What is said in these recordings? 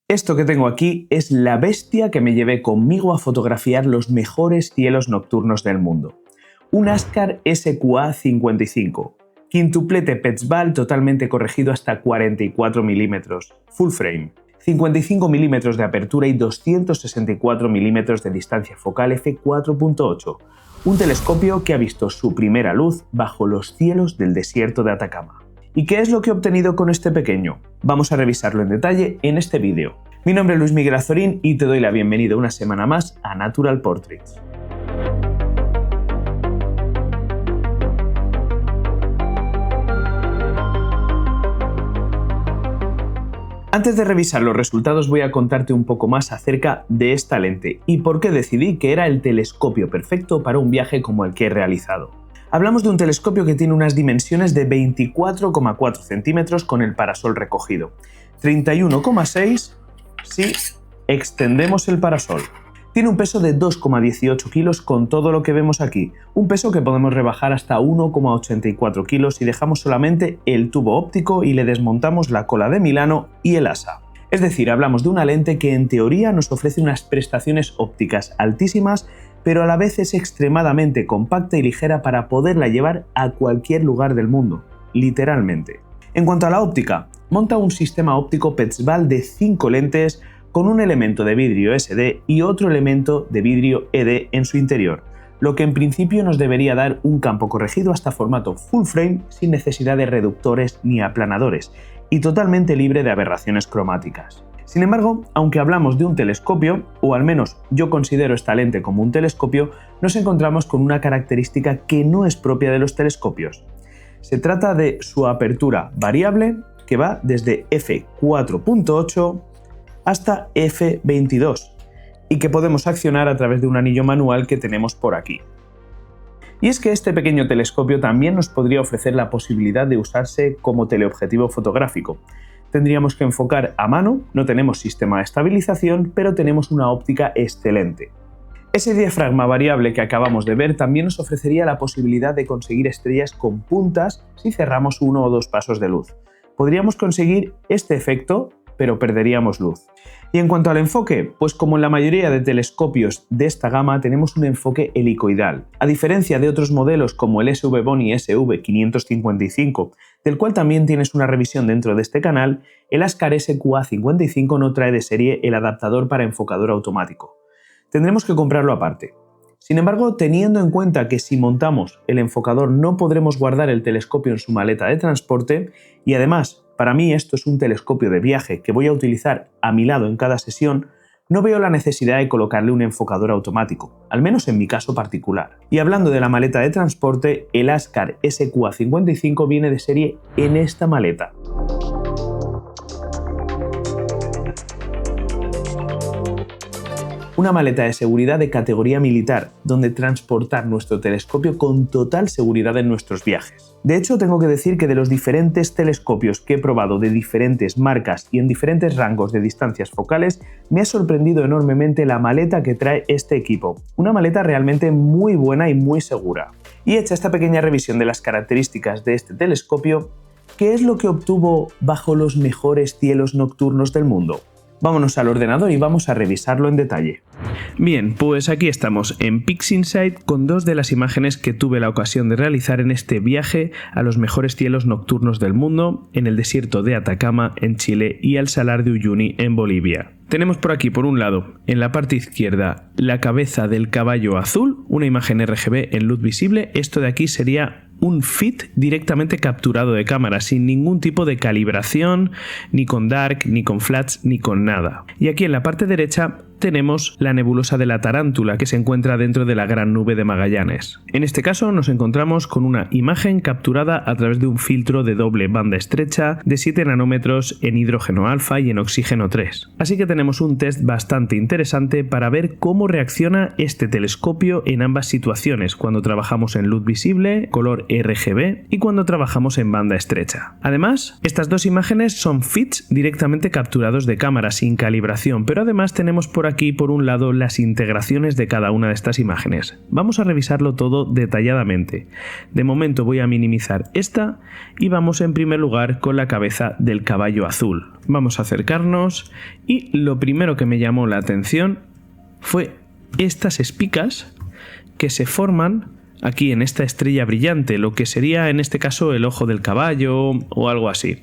Esto que tengo aquí es la bestia que me llevé conmigo a fotografiar los mejores cielos nocturnos del mundo. Un Askar SQA55, quintuplete Petzval totalmente corregido hasta 44 mm, full frame, 55 mm de apertura y 264 mm de distancia focal f4.8, un telescopio que ha visto su primera luz bajo los cielos del desierto de Atacama. ¿Y qué es lo que he obtenido con este pequeño? Vamos a revisarlo en detalle en este vídeo. Mi nombre es Luis Miguel Azorín y te doy la bienvenida una semana más a Natural Portraits. Antes de revisar los resultados voy a contarte un poco más acerca de esta lente y por qué decidí que era el telescopio perfecto para un viaje como el que he realizado. Hablamos de un telescopio que tiene unas dimensiones de 24,4 centímetros con el parasol recogido, 31,6 si extendemos el parasol. Tiene un peso de 2,18 kilos con todo lo que vemos aquí, un peso que podemos rebajar hasta 1,84 kilos si dejamos solamente el tubo óptico y le desmontamos la cola de Milano y el asa. Es decir, hablamos de una lente que en teoría nos ofrece unas prestaciones ópticas altísimas, pero a la vez es extremadamente compacta y ligera para poderla llevar a cualquier lugar del mundo, literalmente. En cuanto a la óptica, monta un sistema óptico Petzval de 5 lentes con un elemento de vidrio SD y otro elemento de vidrio ED en su interior, lo que en principio nos debería dar un campo corregido hasta formato full frame sin necesidad de reductores ni aplanadores y totalmente libre de aberraciones cromáticas. Sin embargo, aunque hablamos de un telescopio, o al menos yo considero esta lente como un telescopio, nos encontramos con una característica que no es propia de los telescopios. Se trata de su apertura variable, que va desde f4.8 hasta f22, y que podemos accionar a través de un anillo manual que tenemos por aquí. Y es que este pequeño telescopio también nos podría ofrecer la posibilidad de usarse como teleobjetivo fotográfico. Tendríamos que enfocar a mano, no tenemos sistema de estabilización, pero tenemos una óptica excelente. Ese diafragma variable que acabamos de ver también nos ofrecería la posibilidad de conseguir estrellas con puntas si cerramos 1 o 2 pasos de luz. Podríamos conseguir este efecto, pero perderíamos luz. Y en cuanto al enfoque, pues como en la mayoría de telescopios de esta gama tenemos un enfoque helicoidal. A diferencia de otros modelos como el SV-Bony SV555, del cual también tienes una revisión dentro de este canal, el Askar SQA55 no trae de serie el adaptador para enfocador automático. Tendremos que comprarlo aparte. Sin embargo, teniendo en cuenta que si montamos el enfocador no podremos guardar el telescopio en su maleta de transporte y además para mí esto es un telescopio de viaje que voy a utilizar a mi lado en cada sesión, no veo la necesidad de colocarle un enfocador automático, al menos en mi caso particular. Y hablando de la maleta de transporte, el Askar SQA55 viene de serie en esta maleta. Una maleta de seguridad de categoría militar, donde transportar nuestro telescopio con total seguridad en nuestros viajes. De hecho, tengo que decir que de los diferentes telescopios que he probado de diferentes marcas y en diferentes rangos de distancias focales, me ha sorprendido enormemente la maleta que trae este equipo. Una maleta realmente muy buena y muy segura. Y hecha esta pequeña revisión de las características de este telescopio, ¿qué es lo que obtuvo bajo los mejores cielos nocturnos del mundo? Vámonos al ordenador y vamos a revisarlo en detalle. Bien, pues aquí estamos en PixInsight con 2 de las imágenes que tuve la ocasión de realizar en este viaje a los mejores cielos nocturnos del mundo, en el desierto de Atacama en Chile y al Salar de Uyuni en Bolivia. Tenemos por aquí, por un lado, en la parte izquierda, la cabeza del caballo azul, una imagen RGB en luz visible. Esto de aquí sería un fit directamente capturado de cámara, sin ningún tipo de calibración, ni con dark, ni con flats, ni con nada. Y aquí en la parte derecha tenemos la nebulosa de la Tarántula, que se encuentra dentro de la Gran Nube de Magallanes. En este caso nos encontramos con una imagen capturada a través de un filtro de doble banda estrecha de 7 nanómetros en hidrógeno alfa y en oxígeno 3. Así que tenemos un test bastante interesante para ver cómo reacciona este telescopio en ambas situaciones, cuando trabajamos en luz visible, color RGB, y cuando trabajamos en banda estrecha. Además, estas 2 imágenes son fits directamente capturados de cámara sin calibración, pero además tenemos por por aquí, por un lado, las integraciones de cada una de estas imágenes. Vamos a revisarlo todo detalladamente. De momento voy a minimizar esta y vamos en primer lugar con la cabeza del caballo azul. Vamos a acercarnos y lo primero que me llamó la atención fue estas espicas que se forman aquí en esta estrella brillante, lo que sería en este caso el ojo del caballo o algo así.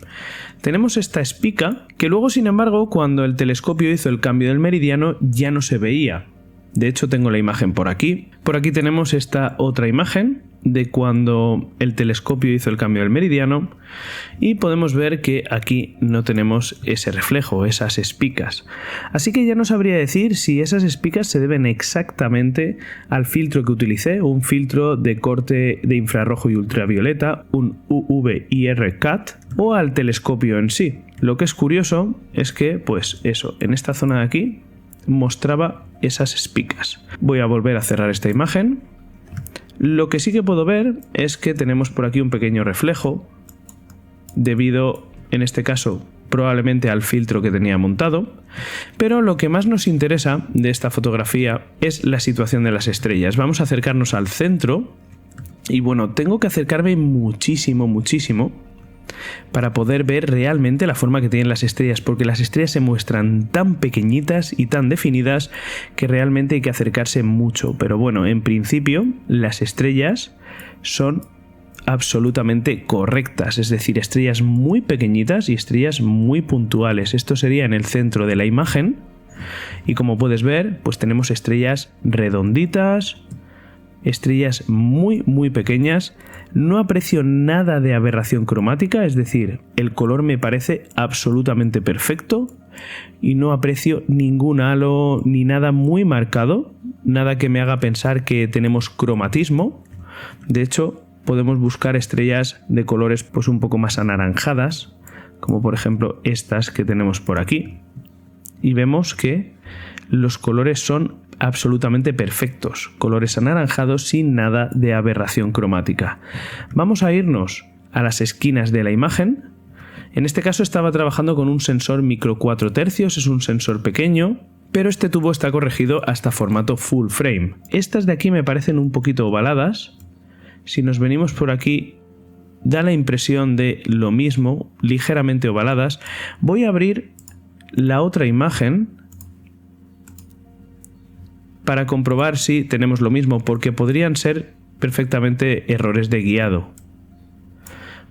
Tenemos esta espica que luego, sin embargo, cuando el telescopio hizo el cambio del meridiano ya no se veía. De hecho, tengo la imagen por aquí. Por aquí tenemos esta otra imagen de cuando el telescopio hizo el cambio del meridiano y podemos ver que aquí no tenemos ese reflejo, esas espicas. Así que ya no sabría decir si esas espicas se deben exactamente al filtro que utilicé, un filtro de corte de infrarrojo y ultravioleta, un UV-IR-CAT, o al telescopio en sí. Lo que es curioso es que, pues eso, en esta zona de aquí mostraba esas espicas. Voy a volver a cerrar esta imagen. Lo que sí que puedo ver es que tenemos por aquí un pequeño reflejo debido, en este caso, probablemente al filtro que tenía montado, pero lo que más nos interesa de esta fotografía es la situación de las estrellas. Vamos a acercarnos al centro y bueno, tengo que acercarme muchísimo para poder ver realmente la forma que tienen las estrellas, porque las estrellas se muestran tan pequeñitas y tan definidas que realmente hay que acercarse mucho. Pero bueno, en principio las estrellas son absolutamente correctas, es decir, estrellas muy pequeñitas y estrellas muy puntuales. Esto sería en el centro de la imagen y como puedes ver, pues tenemos estrellas redonditas, estrellas muy pequeñas. No aprecio nada de aberración cromática, es decir, el color me parece absolutamente perfecto y no aprecio ningún halo ni nada muy marcado, nada que me haga pensar que tenemos cromatismo. De hecho, podemos buscar estrellas de colores pues un poco más anaranjadas, como por ejemplo estas que tenemos por aquí, y vemos que los colores son absolutamente perfectos, colores anaranjados sin nada de aberración cromática. Vamos a irnos a las esquinas de la imagen. En este caso estaba trabajando con un sensor micro 4 tercios, es un sensor pequeño, pero este tubo está corregido hasta formato full frame. Estas de aquí me parecen un poquito ovaladas. Si nos venimos por aquí, da la impresión de lo mismo, ligeramente ovaladas. Voy a abrir la otra imagen para comprobar si tenemos lo mismo, porque podrían ser perfectamente errores de guiado.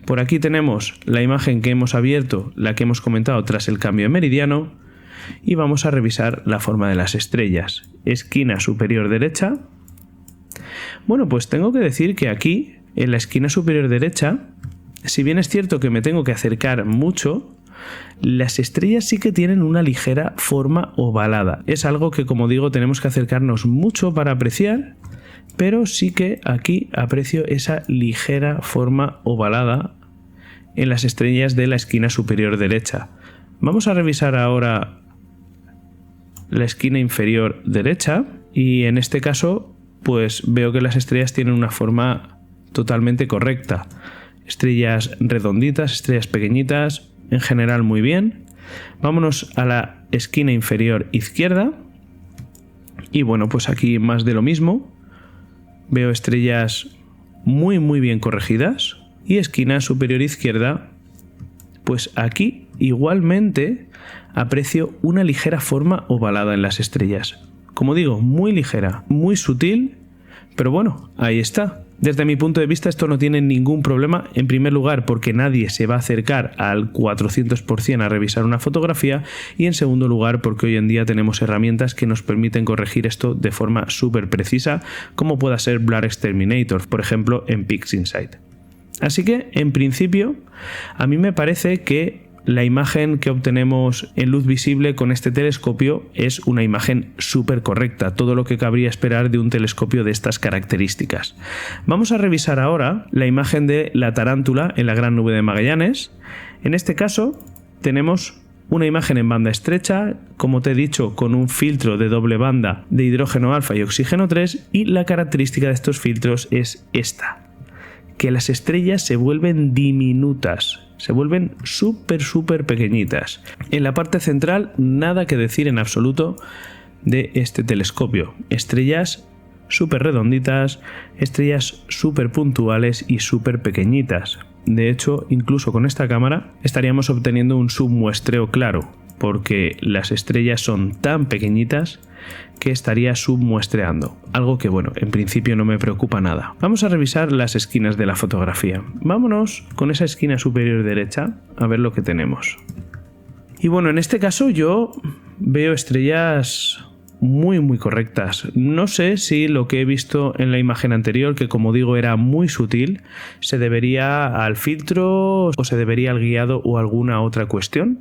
Por aquí tenemos la imagen que hemos abierto, la que hemos comentado tras el cambio de meridiano, y vamos a revisar la forma de las estrellas. Esquina superior derecha. Bueno, pues tengo que decir que aquí, en la esquina superior derecha, si bien es cierto que me tengo que acercar mucho, las estrellas sí que tienen una ligera forma ovalada. Es algo que, como digo, tenemos que acercarnos mucho para apreciar, pero sí que aquí aprecio esa ligera forma ovalada en las estrellas de la esquina superior derecha. Vamos a revisar ahora la esquina inferior derecha y en este caso pues veo que las estrellas tienen una forma totalmente correcta. Estrellas redonditas, estrellas pequeñitas, en general muy bien. Vámonos a la esquina inferior izquierda y bueno, pues aquí más de lo mismo. Veo estrellas muy bien corregidas y esquina superior izquierda, pues aquí igualmente aprecio una ligera forma ovalada en las estrellas. Como digo, muy ligera, muy sutil, pero bueno, ahí está. Desde mi punto de vista esto no tiene ningún problema, en primer lugar porque nadie se va a acercar al 400% a revisar una fotografía y en segundo lugar porque hoy en día tenemos herramientas que nos permiten corregir esto de forma súper precisa, como pueda ser Blur Exterminator, por ejemplo en PixInsight. Así que en principio a mí me parece que la imagen que obtenemos en luz visible con este telescopio es una imagen súper correcta, todo lo que cabría esperar de un telescopio de estas características. Vamos a revisar ahora la imagen de la tarántula en la Gran Nube de Magallanes. En este caso tenemos una imagen en banda estrecha, como te he dicho, con un filtro de doble banda de hidrógeno alfa y oxígeno 3, y la característica de estos filtros es esta, que las estrellas se vuelven diminutas. Se vuelven súper pequeñitas. En la parte central nada que decir en absoluto. de este telescopio. Estrellas súper redonditas, estrellas súper puntuales y súper pequeñitas. De hecho, incluso con esta cámara estaríamos obteniendo un submuestreo claro, porque las estrellas son tan pequeñitas que estaría submuestreando, algo que bueno, en principio no me preocupa nada. Vamos a revisar las esquinas de la fotografía. Vámonos con esa esquina superior derecha a ver lo que tenemos. Y bueno, en este caso yo veo estrellas muy correctas. No sé si lo que he visto en la imagen anterior, que como digo era muy sutil, se debería al filtro o se debería al guiado o alguna otra cuestión.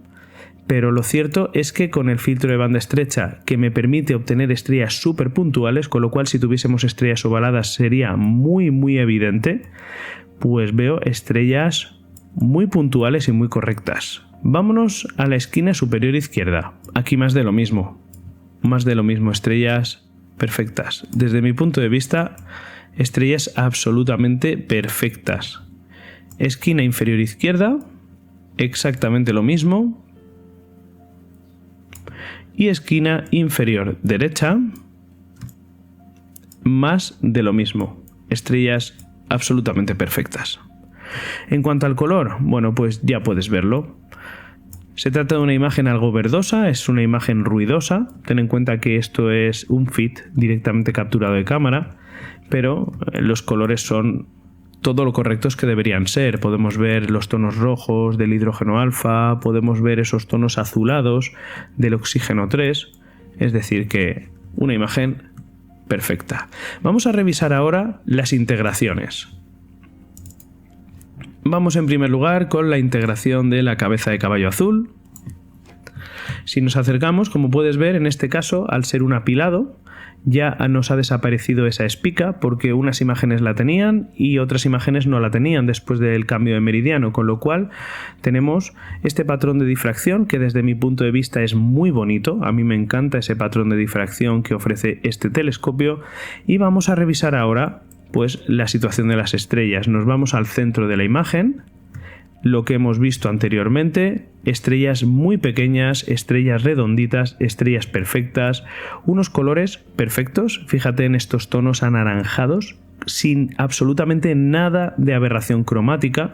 Pero lo cierto es que con el filtro de banda estrecha, que me permite obtener estrellas súper puntuales, con lo cual si tuviésemos estrellas ovaladas sería muy evidente, pues veo estrellas muy puntuales y muy correctas. Vámonos a la esquina superior izquierda. Aquí más de lo mismo, estrellas perfectas. Desde mi punto de vista, estrellas absolutamente perfectas. Esquina inferior izquierda, exactamente lo mismo. Y esquina inferior derecha, más de lo mismo. Estrellas absolutamente perfectas. En cuanto al color, bueno, pues ya puedes verlo. Se trata de una imagen algo verdosa, es una imagen ruidosa. Ten en cuenta que esto es un FIT directamente capturado de cámara, pero los colores son todo lo correctos que deberían ser. Podemos ver los tonos rojos del hidrógeno alfa, podemos ver esos tonos azulados del oxígeno 3, es decir que una imagen perfecta. Vamos a revisar ahora las integraciones. Vamos en primer lugar con la integración de la cabeza de caballo azul. Si nos acercamos, como puedes ver, en este caso, al ser un apilado, ya nos ha desaparecido esa espica porque unas imágenes la tenían y otras imágenes no la tenían después del cambio de meridiano, con lo cual tenemos este patrón de difracción que desde mi punto de vista es muy bonito. A mí me encanta ese patrón de difracción que ofrece este telescopio y vamos a revisar ahora pues la situación de las estrellas. Nos vamos al centro de la imagen, lo que hemos visto anteriormente, estrellas muy pequeñas, estrellas redonditas, estrellas perfectas, unos colores perfectos, fíjate en estos tonos anaranjados, sin absolutamente nada de aberración cromática.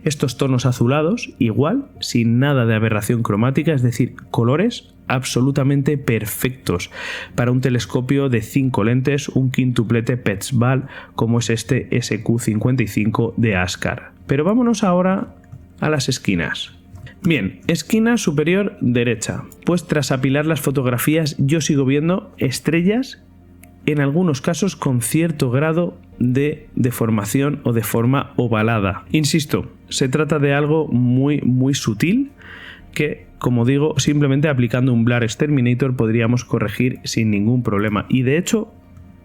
Estos tonos azulados, igual, sin nada de aberración cromática, es decir, colores absolutamente perfectos para un telescopio de 5 lentes, un quintuplete Petzval como es este SQ55 de Askar. Pero vámonos ahora a las esquinas. Bien, esquina superior derecha. Pues tras apilar las fotografías yo sigo viendo estrellas en algunos casos con cierto grado de deformación o de forma ovalada. Insisto, se trata de algo muy sutil que, como digo, simplemente aplicando un Blur Exterminator podríamos corregir sin ningún problema. Y de hecho,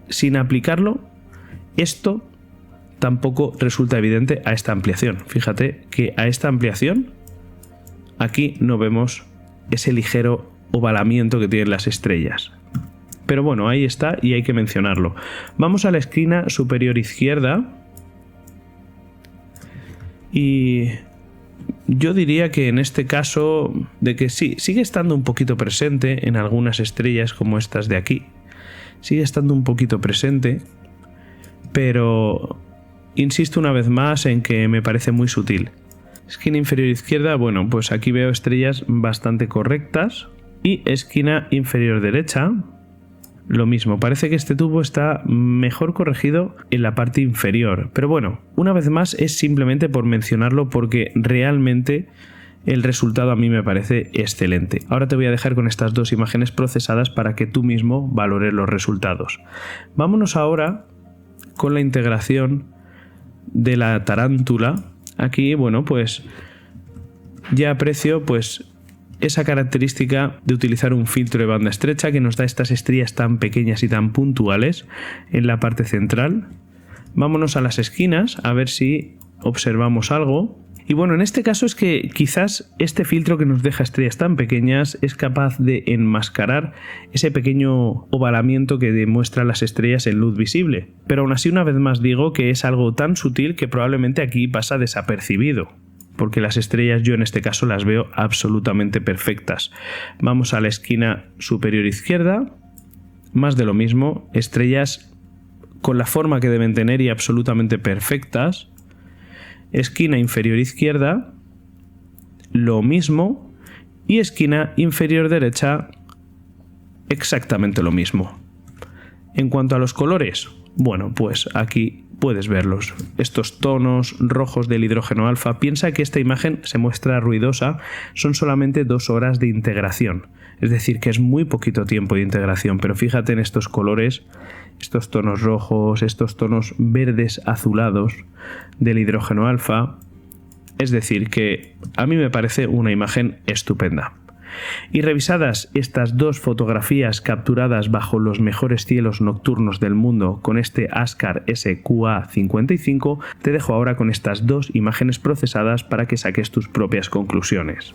sin aplicarlo, esto tampoco resulta evidente a esta ampliación. Fíjate que a esta ampliación aquí no vemos ese ligero ovalamiento que tienen las estrellas. Pero bueno, ahí está y hay que mencionarlo. Vamos a la esquina superior izquierda y yo diría que en este caso de que sí, sigue estando un poquito presente en algunas estrellas como estas de aquí. Sigue estando un poquito presente, pero insisto una vez más en que me parece muy sutil. Esquina inferior izquierda, bueno, pues aquí veo estrellas bastante correctas. Y esquina inferior derecha, lo mismo, parece que este tubo está mejor corregido en la parte inferior. Pero bueno, una vez más es simplemente por mencionarlo porque realmente el resultado a mí me parece excelente. Ahora te voy a dejar con estas dos imágenes procesadas para que tú mismo valores los resultados. Vámonos ahora con la integración de la tarántula. Aquí, bueno, pues ya aprecio pues esa característica de utilizar un filtro de banda estrecha que nos da estas estrellas tan pequeñas y tan puntuales en la parte central. Vámonos a las esquinas a ver si observamos algo. Y bueno, en este caso es que quizás este filtro que nos deja estrellas tan pequeñas es capaz de enmascarar ese pequeño ovalamiento que demuestran las estrellas en luz visible. Pero aún así una vez más digo que es algo tan sutil que probablemente aquí pasa desapercibido. porque las estrellas yo en este caso las veo absolutamente perfectas. Vamos a la esquina superior izquierda, más de lo mismo, estrellas con la forma que deben tener y absolutamente perfectas. Esquina inferior izquierda, lo mismo, y esquina inferior derecha, exactamente lo mismo. En cuanto a los colores, bueno, pues aquí puedes verlos. Estos tonos rojos del hidrógeno alfa, piensa que esta imagen se muestra ruidosa, son solamente 2 horas de integración. Es decir, que es muy poquito tiempo de integración, pero fíjate en estos colores, estos tonos rojos, estos tonos verdes azulados del hidrógeno alfa. Es decir, que a mí me parece una imagen estupenda. Y revisadas estas 2 fotografías capturadas bajo los mejores cielos nocturnos del mundo con este ASCAR SQA55, te dejo ahora con estas 2 imágenes procesadas para que saques tus propias conclusiones.